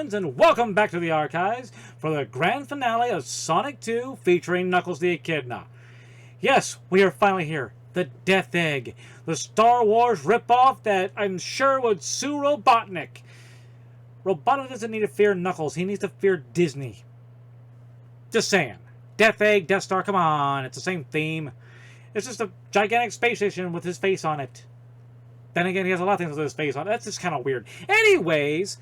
friends, and welcome back to the archives for the grand finale of Sonic 2 featuring Knuckles the Echidna. Yes, we are finally here. The Death Egg. The Star Wars ripoff that I'm sure would sue Robotnik. Robotnik doesn't need to fear Knuckles. He needs to fear Disney. Just saying. Death Egg, Death Star, come on. It's the same theme. It's just a gigantic space station with his face on it. Then again, he has a lot of things with his face on it. That's just kind of weird. Anyways,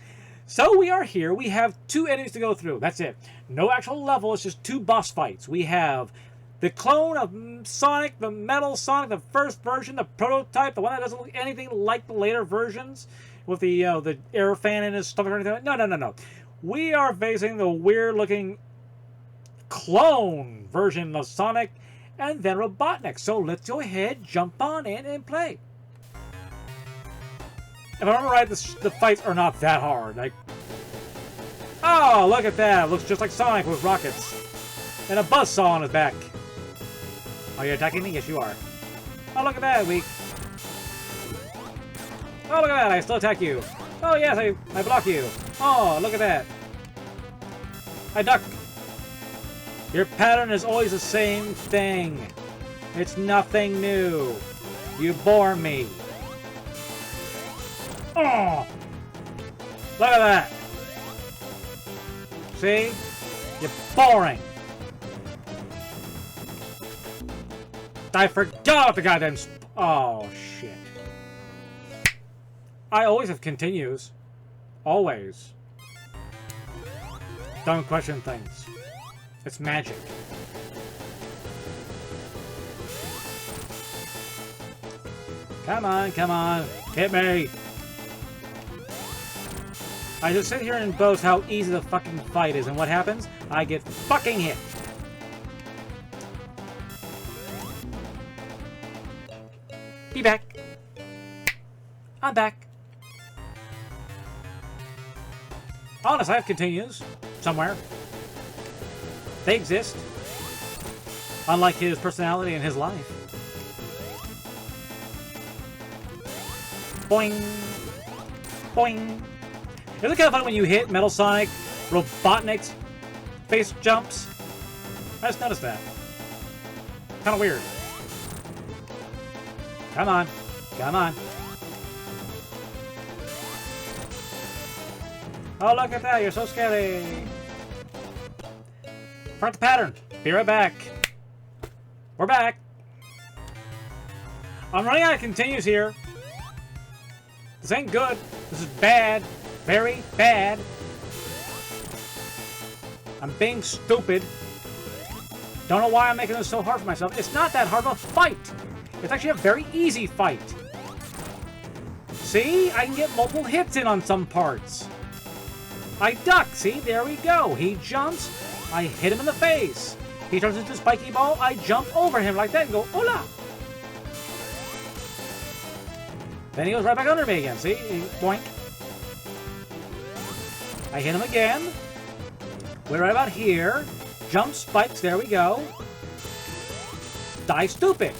so we are here. We have 2 enemies to go through. That's it. No actual level. It's just 2 boss fights. We have the clone of Sonic, the Metal Sonic, the first version, the prototype, the one that doesn't look anything like the later versions with the air fan in his stomach or anything. No. We are facing the weird-looking clone version of Sonic and then Robotnik. So let's go ahead, jump on in, and play. If I remember right, the fights are not that hard. Like, oh, look at that. Looks just like Sonic with rockets. And a buzzsaw on his back. Are you attacking me? Yes, you are. Oh, look at that, weak. Oh, look at that. I still attack you. Oh, yes, I block you. Oh, look at that. I duck. Your pattern is always the same thing. It's nothing new. You bore me. Oh! Look at that! See? You're boring! I forgot the goddamn oh, shit. I always have continues. Always. Don't question things. It's magic. Come on, come on. Hit me! I just sit here and boast how easy the fucking fight is, and what happens? I get fucking hit. Be back. I'm back. Honest, I have continues. Somewhere. They exist. Unlike his personality and his life. Boing. Boing. Isn't it kind of fun when you hit Metal Sonic, Robotnik's face jumps? I just noticed that. Kind of weird. Come on. Come on. Oh, look at that. You're so scary. Front the pattern. Be right back. We're back. I'm running out of continues here. This ain't good. This is bad. Very bad. I'm being stupid. Don't know why I'm making this so hard for myself. It's not that hard of a fight. It's actually a very easy fight. See? I can get multiple hits in on some parts. I duck. See? There we go. He jumps. I hit him in the face. He turns into a spiky ball. I jump over him like that and go, hola. Then he goes right back under me again. See? Boink. I hit him again. We're right about here. Jump spikes. There we go. Die stupid.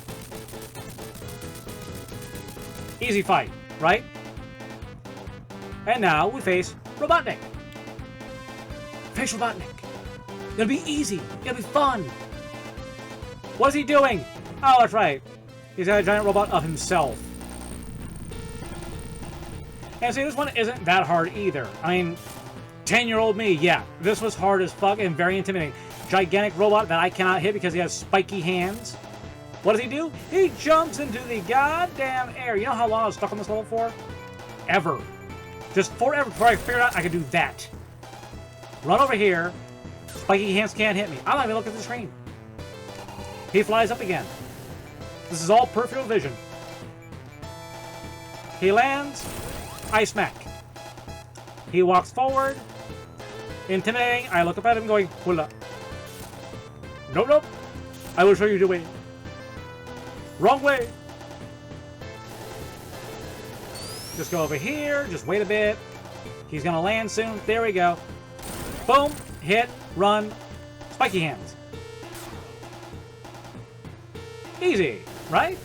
Easy fight, right? And now we face Robotnik. Face Robotnik. It'll be easy. It'll be fun. What is he doing? Oh, that's right. He's got a giant robot of himself. And see, this one isn't that hard either. I mean, 10-year-old me, yeah. This was hard as fuck and very intimidating. Gigantic robot that I cannot hit because he has spiky hands. What does he do? He jumps into the goddamn air. You know how long I was stuck on this level for? Ever. Just forever before I figured out I could do that. Run over here. Spiky hands can't hit me. I'm not even looking at the screen. He flies up again. This is all peripheral vision. He lands. I smack. He walks forward. Intimidating. I look up at him going, hula. Nope, nope. I will show you the way. Wrong way. Just go over here. Just wait a bit. He's going to land soon. There we go. Boom. Hit. Run. Spiky hands. Easy, right?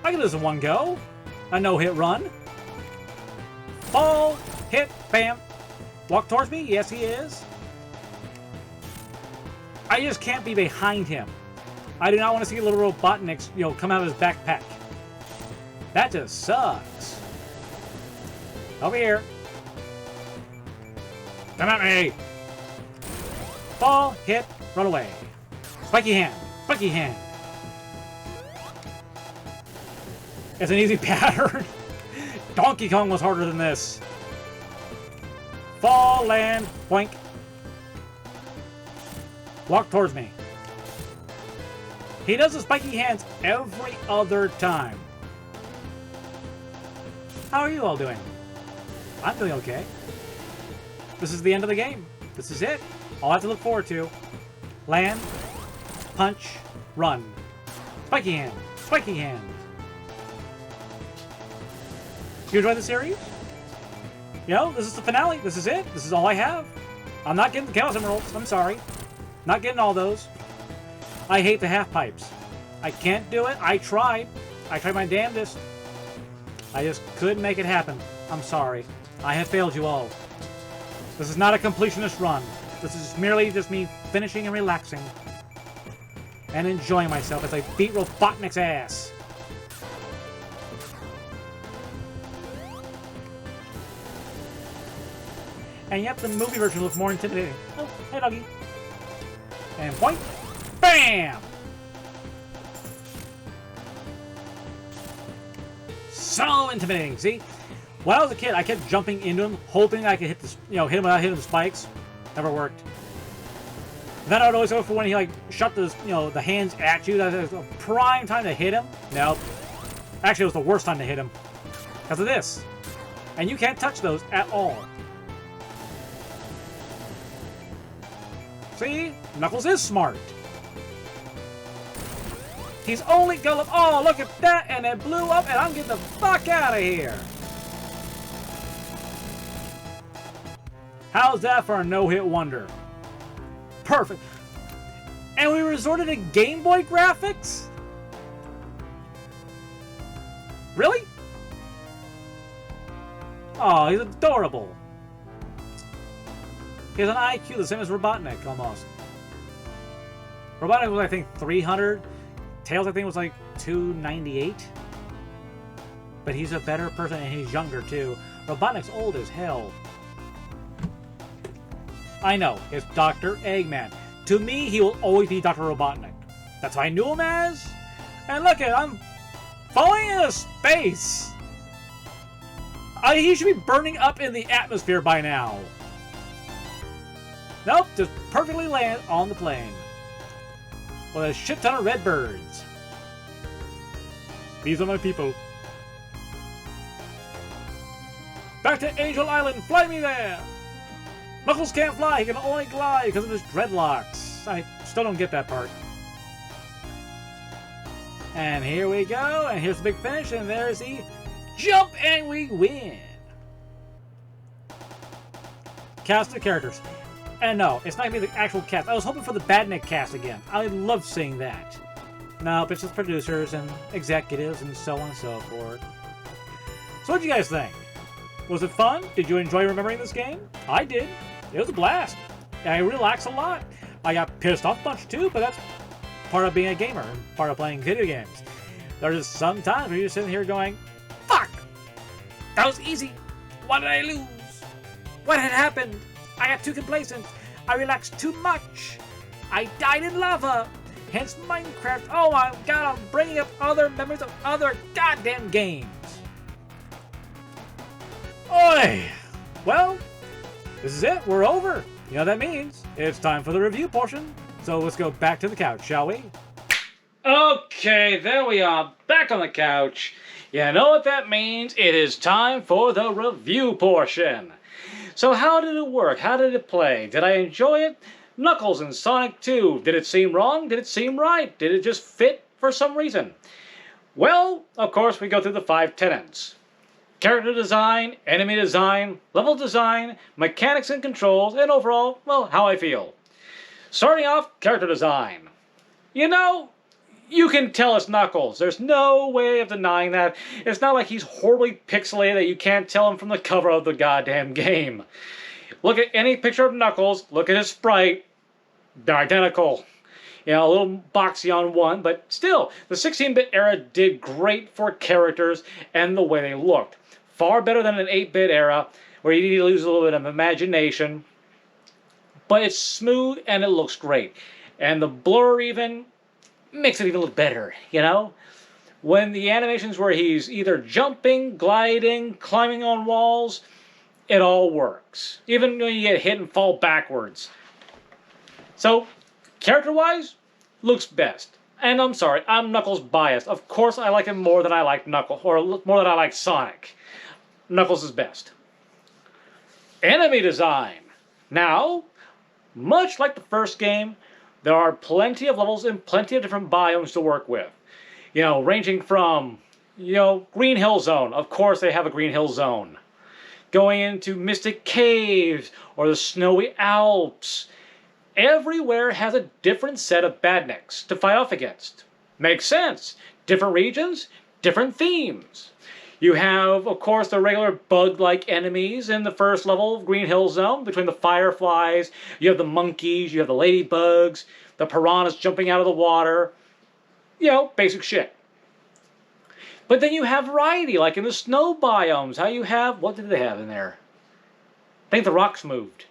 I can do this in one go. A no-hit run. Fall, hit, bam, Walk towards me? Yes, he is. I just can't be behind him. I do not want to see little Robotniks, you know, come out of his backpack. That just sucks. Over here. Come at me. Fall, hit, run away. Spiky hand. Spiky hand. It's an easy pattern. Donkey Kong was harder than this. Fall, land, boink. Walk towards me. He does the spiky hands every other time. How are you all doing? I'm doing okay. This is the end of the game. This is it. All I have to look forward to. Land, punch, run. Spiky hand. Spiky hand. You enjoy the series? You know, this is the finale. This is it. This is all I have. I'm not getting the Chaos Emeralds. I'm sorry. Not getting all those. I hate the half pipes. I can't do it. I tried. I tried my damnedest. I just couldn't make it happen. I'm sorry. I have failed you all. This is not a completionist run. This is merely just me finishing and relaxing. And enjoying myself as I beat Robotnik's ass. And yep, the movie version looks more intimidating. Oh, hey doggy. And point. Bam! So intimidating, see? When I was a kid, I kept jumping into him, hoping I could hit this, you know, hit him without hitting the spikes. Never worked. Then I would always go for when he like shot the, you know, the hands at you. That was a prime time to hit him. Nope. Actually, it was the worst time to hit him because of this. And you can't touch those at all. See? Knuckles is smart. He's only gullible. Oh, look at that! And it blew up, and I'm getting the fuck out of here. How's that for a no-hit wonder? Perfect. And we resorted to Game Boy graphics? Really? Oh, he's adorable. He has an IQ the same as Robotnik, almost. Robotnik was, I think, 300. Tails, I think, was like 298. But he's a better person, and he's younger, too. Robotnik's old as hell. I know, it's Dr. Eggman. To me, he will always be Dr. Robotnik. That's what I knew him as. And look at I'm falling into space. He should be burning up in the atmosphere by now. Nope, just perfectly land on the plane. With a shit ton of red birds. These are my people. Back to Angel Island, fly me there! Knuckles can't fly, he can only glide because of his dreadlocks. I still don't get that part. And here we go, and here's the big finish, and there's the jump, and we win! Cast of characters. And no, it's not going to be the actual cast. I was hoping for the Badnik cast again. I love seeing that. Nope, it's just producers and executives and so on and so forth. So what did you guys think? Was it fun? Did you enjoy remembering this game? I did. It was a blast. I relaxed a lot. I got pissed off a bunch too, but that's part of being a gamer and part of playing video games. There's some times where you're sitting here going, fuck! That was easy. Why did I lose? What had happened? I got too complacent. I relaxed too much. I died in lava. Hence Minecraft. Oh my god, I'm bringing up other memories of other goddamn games. Oi! Well, this is it. We're over. You know what that means? It's time for the review portion. So let's go back to the couch, shall we? Okay, there we are. Back on the couch. You know what that means? It is time for the review portion. So how did it work? How did it play? Did I enjoy it? Knuckles in Sonic 2. Did it seem wrong? Did it seem right? Did it just fit for some reason? Well, of course, we go through the 5 tenets. Character design, enemy design, level design, mechanics and controls, and overall, well, how I feel. Starting off, character design. You know, you can tell it's Knuckles. There's no way of denying that. It's not like he's horribly pixelated that you can't tell him from the cover of the goddamn game. Look at any picture of Knuckles, look at his sprite, they're identical. You know, a little boxy on one, but still, the 16-bit era did great for characters and the way they looked. Far better than an 8-bit era, where you need to lose a little bit of imagination. But it's smooth and it looks great. And the blur even makes it even look better, you know? When the animations where he's either jumping, gliding, climbing on walls, it all works. Even when you get hit and fall backwards. So, character-wise, looks best. And I'm sorry, I'm Knuckles biased. Of course I like him more than I like Knuckles, or more than I like Sonic. Knuckles is best. Enemy design. Now, much like the first game, there are plenty of levels and plenty of different biomes to work with. You know, ranging from, Green Hill Zone. Of course they have a Green Hill Zone. Going into Mystic Caves, or the Snowy Alps. Everywhere has a different set of badniks to fight off against. Makes sense. Different regions, different themes. You have, of course, the regular bug-like enemies in the first level of Green Hill Zone, between the fireflies, you have the monkeys, you have the ladybugs, the piranhas jumping out of the water. Basic shit. But then you have variety, like in the snow biomes, how you have, what did they have in there? I think the rocks moved.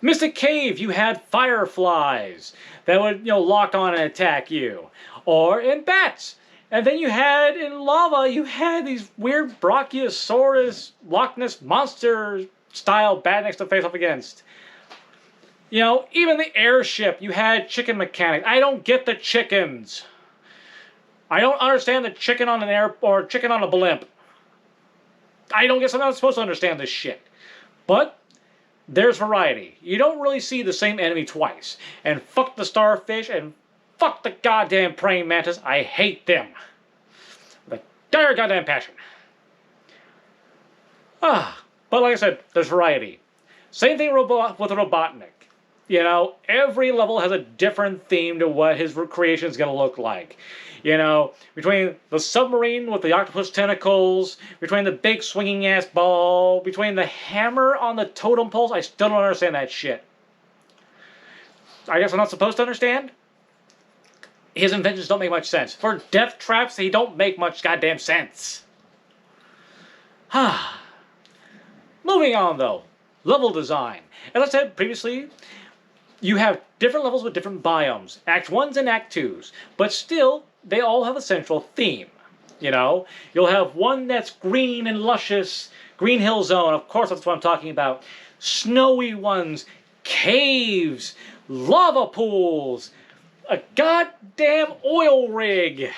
Mystic Cave, you had fireflies that would, lock on and attack you. Or in bats. And then you had, in lava, you had these weird Brachiosaurus, Loch Ness Monster-style badniks to face off against. Even the airship, you had chicken mechanics. I don't get the chickens. I don't understand the chicken on an air, or chicken on a blimp. I don't guess I'm not supposed to understand this shit. But there's variety. You don't really see the same enemy twice. And fuck the starfish, and fuck the goddamn praying mantis. I hate them. With a dire goddamn passion. But like I said, there's variety. Same thing with Robotnik. Every level has a different theme to what his creation is going to look like. Between the submarine with the octopus tentacles, between the big swinging ass ball, between the hammer on the totem poles, I still don't understand that shit. I guess I'm not supposed to understand? His inventions don't make much sense. For death traps, they don't make much goddamn sense. Moving on though. Level design. As I said previously, you have different levels with different biomes. Act 1s and Act 2s. But still, they all have a central theme. You'll have one that's green and luscious. Green Hill Zone, of course that's what I'm talking about. Snowy ones, caves, lava pools, a goddamn oil rig.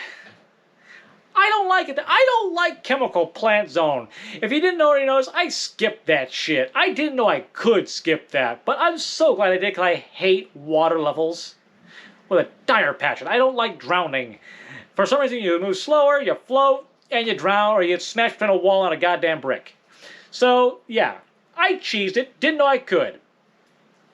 I don't like it. I don't like Chemical Plant Zone. If you didn't already notice, I skipped that shit. I didn't know I could skip that, but I'm so glad I did because I hate water levels with a dire passion. I don't like drowning. For some reason, you move slower, you float, and you drown, or you get smashed between a wall and a goddamn brick. So, yeah, I cheesed it. Didn't know I could.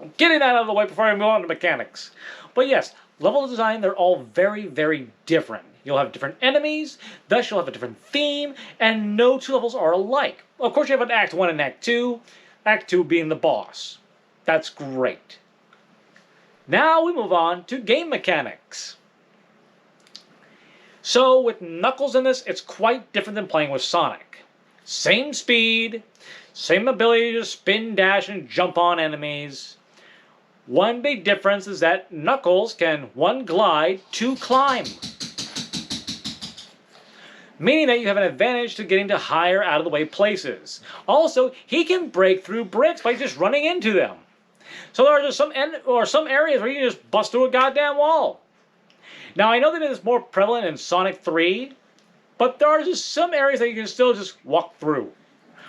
I'm getting that out of the way before I move on to mechanics. But yes, level design, they're all very, very different. You'll have different enemies, thus you'll have a different theme, and no two levels are alike. Of course, you have an Act 1 and Act 2, Act 2 being the boss. That's great. Now we move on to game mechanics. So with Knuckles in this, it's quite different than playing with Sonic. Same speed, same ability to spin, dash, and jump on enemies. One big difference is that Knuckles can 1 glide, 2 climb. Meaning that you have an advantage to getting to higher out-of-the-way places. Also, he can break through bricks by just running into them. So there are just some areas where you can just bust through a goddamn wall. Now, I know that it is more prevalent in Sonic 3, but there are just some areas that you can still just walk through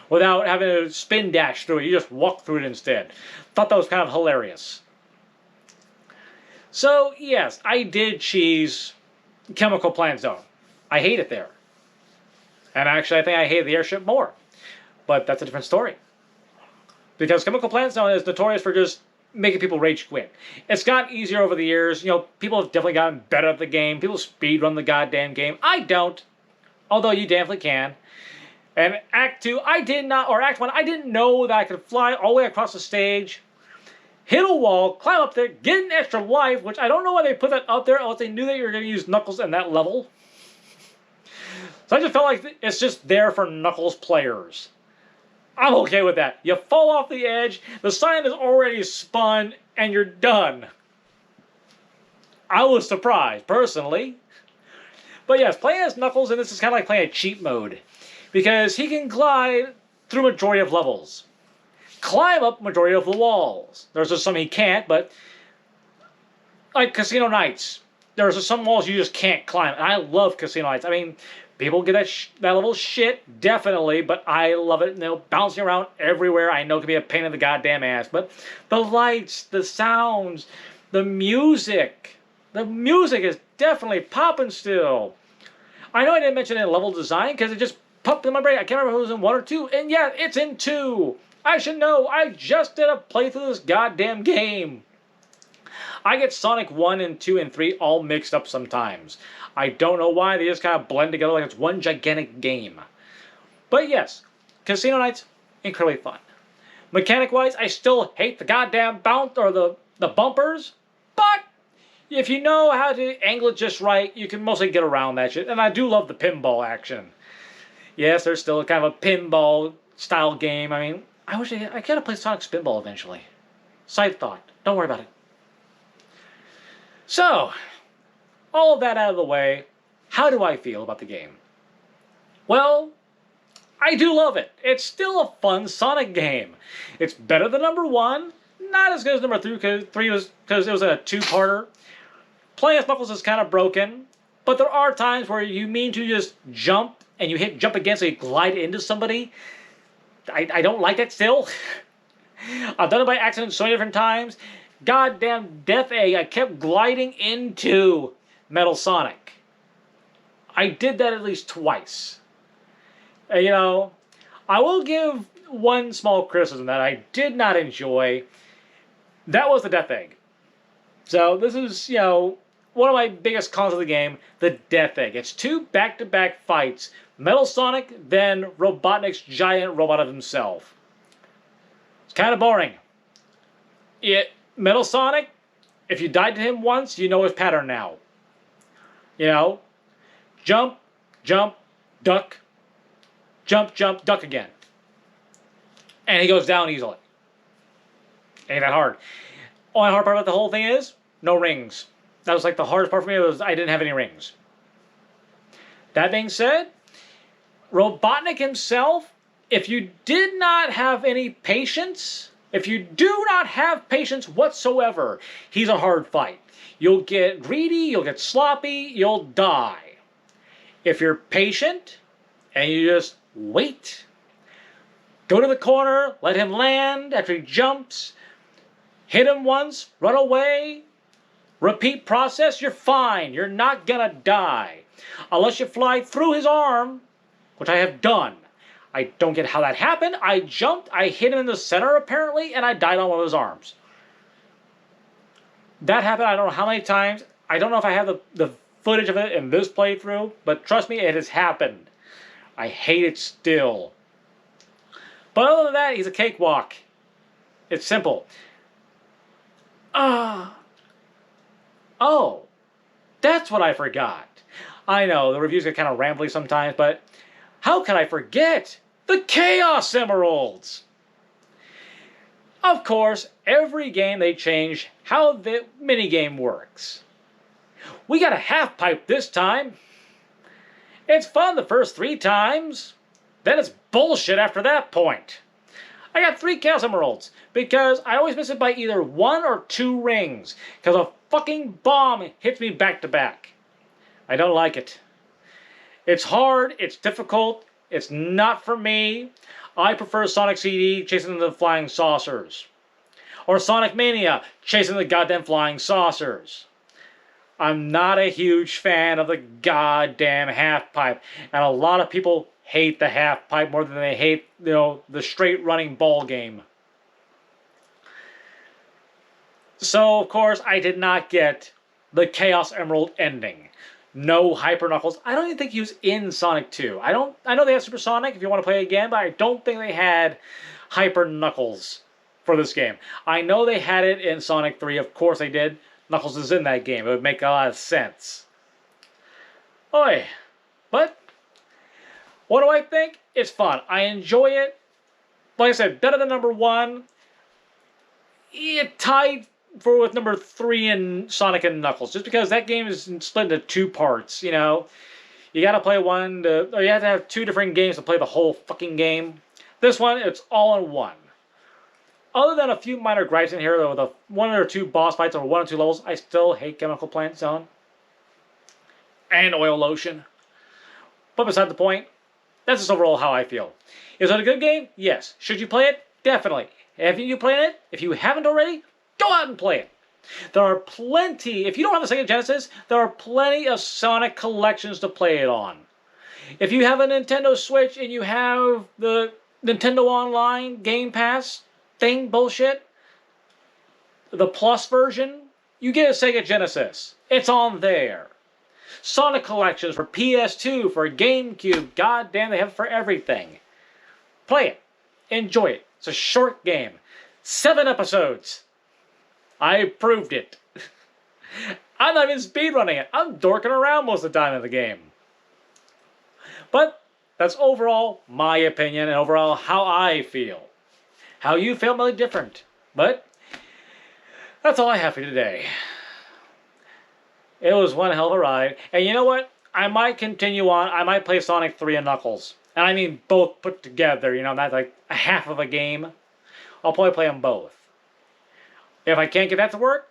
without having to spin dash through it. You just walk through it instead. Thought that was kind of hilarious. So, yes, I did cheese Chemical Plant Zone. I hate it there. And actually, I think I hate the airship more. But that's a different story. Because Chemical Plant Zone is notorious for just making people rage quit. It's gotten easier over the years. People have definitely gotten better at the game. People speedrun the goddamn game. I don't. Although you definitely can. And Act 2, I did not, or Act 1, I didn't know that I could fly all the way across the stage, hit a wall, climb up there, get an extra life, which I don't know why they put that up there unless they knew that you were going to use Knuckles in that level. So I just felt like it's just there for Knuckles players. I'm okay with that. You fall off the edge, the sign is already spun, and you're done. I was surprised, personally. But yes, playing as Knuckles, and this is kind of like playing a cheat mode. Because he can glide through majority of levels. Climb up majority of the walls. There's just some he can't, but... like Casino Nights. There's just some walls you just can't climb. And I love Casino Nights. I mean, people get that level shit, definitely, but I love it. You know, bouncing around everywhere, I know it can be a pain in the goddamn ass. But the lights, the sounds, the music is definitely popping still. I know I didn't mention it in level design because it just popped in my brain. I can't remember if it was in 1 or 2. And yeah, it's in 2. I should know. I just did a playthrough of this goddamn game. I get Sonic 1 and 2 and 3 all mixed up sometimes. I don't know why. They just kind of blend together like it's one gigantic game. But yes, Casino Nights, incredibly fun. Mechanic-wise, I still hate the goddamn bounce or the bumpers. But if you know how to angle it just right, you can mostly get around that shit. And I do love the pinball action. Yes, there's still kind of a pinball style game. I mean, I wish I gotta play Sonic Spinball eventually. Side thought. Don't worry about it. So, all of that out of the way, how do I feel about the game? Well, I do love it. It's still a fun Sonic game. It's better than number 1. Not as good as number 3 because it was a 2-parter. Playing as Knuckles is kind of broken. But there are times where you mean to just jump and you hit jump again so you glide into somebody. I don't like that still. I've done it by accident so many different times. Goddamn Death Egg, I kept gliding into Metal Sonic. I did that at least twice. You know, I will give one small criticism that I did not enjoy. That was the Death Egg. So this is, you know, one of my biggest cons of the game, the Death Egg. It's 2 back-to-back fights. Metal Sonic, then Robotnik's giant robot of himself. It's kind of boring. Metal Sonic, if you died to him once, you know his pattern now. You know, jump, jump, duck, jump, jump, duck again. And he goes down easily. Ain't that hard. Only hard part about the whole thing is, no rings. That was like the hardest part for me, was I didn't have any rings. That being said, Robotnik himself, if you did not have any patience, if you do not have patience whatsoever, he's a hard fight. You'll get greedy, you'll get sloppy, you'll die. If you're patient and you just wait, go to the corner, let him land after he jumps, hit him once, run away, repeat process, you're fine. You're not gonna die. Unless you fly through his arm, which I have done. I don't get how that happened. I jumped, I hit him in the center apparently, and I died on one of his arms. That happened I don't know how many times. I don't know if I have the footage of it in this playthrough, but trust me, it has happened. I hate it still. But other than that, he's a cakewalk. It's simple. Oh, that's what I forgot. I know, the reviews get kind of rambly sometimes, but how can I forget? The Chaos Emeralds! Of course, every game they change how the minigame works. We got a half pipe this time. It's fun the first 3 times. Then it's bullshit after that point. I got 3 Chaos Emeralds because I always miss it by either 1 or 2 rings because a fucking bomb hits me back to back. I don't like it. It's hard, it's difficult, it's not for me. I prefer Sonic CD chasing the flying saucers. Or Sonic Mania chasing the goddamn flying saucers. I'm not a huge fan of the goddamn half pipe. And a lot of people hate the half pipe more than they hate, you know, the straight running ball game. So, of course, I did not get the Chaos Emerald ending. No Hyper Knuckles. I don't even think he was in Sonic 2. I know they have Super Sonic if you want to play it again, but I don't think they had Hyper Knuckles for this game. I know they had it in Sonic 3. Of course they did. Knuckles is in that game. It would make a lot of sense. Oi. But what do I think? It's fun. I enjoy it. Like I said, better than number 1. It tied with number 3 in Sonic and Knuckles, just because that game is split into 2 parts. You know, you got to play or you have to have 2 different games to play the whole fucking game. This one, it's all in one. Other than a few minor gripes in here, though, with 1 or 2 boss fights over 1 or 2 levels, I still hate Chemical Plant Zone and Oil Ocean. But beside the point, that's just overall how I feel. Is it a good game? Yes. Should you play it? Definitely. Have you played it? If you haven't already, go out and play it. There are plenty, if you don't have a Sega Genesis, there are plenty of Sonic collections to play it on. If you have a Nintendo Switch and you have the Nintendo Online Game Pass thing bullshit, the Plus version, you get a Sega Genesis. It's on there. Sonic collections for PS2, for GameCube, goddamn, they have it for everything. Play it. Enjoy it. It's a short game. 7 episodes. I proved it. I'm not even speedrunning it. I'm dorking around most of the time in the game. But that's overall my opinion and overall how I feel. How you feel may be different. But that's all I have for you today. It was one hell of a ride. And you know what? I might continue on. I might play Sonic 3 and Knuckles. And I mean both put together. You know, not like a half of a game. I'll probably play them both. If I can't get that to work,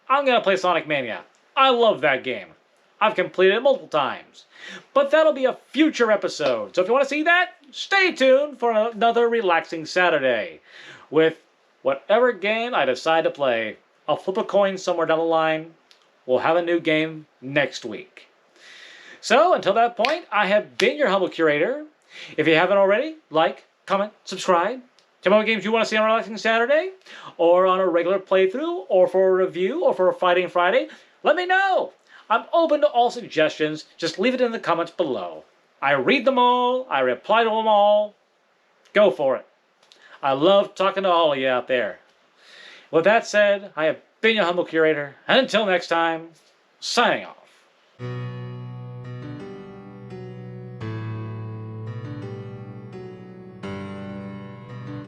I'm going to play Sonic Mania. I love that game. I've completed it multiple times. But that'll be a future episode. So if you want to see that, stay tuned for another relaxing Saturday. With whatever game I decide to play. I'll flip a coin somewhere down the line. We'll have a new game next week. So until that point, I have been your humble curator. If you haven't already, like, comment, subscribe. Tell me what games you want to see on Relaxing Saturday, or on a regular playthrough, or for a review, or for a Fighting Friday. Let me know. I'm open to all suggestions. Just leave it in the comments below. I read them all. I reply to them all. Go for it. I love talking to all of you out there. With that said, I have been your humble curator, and until next time, signing off.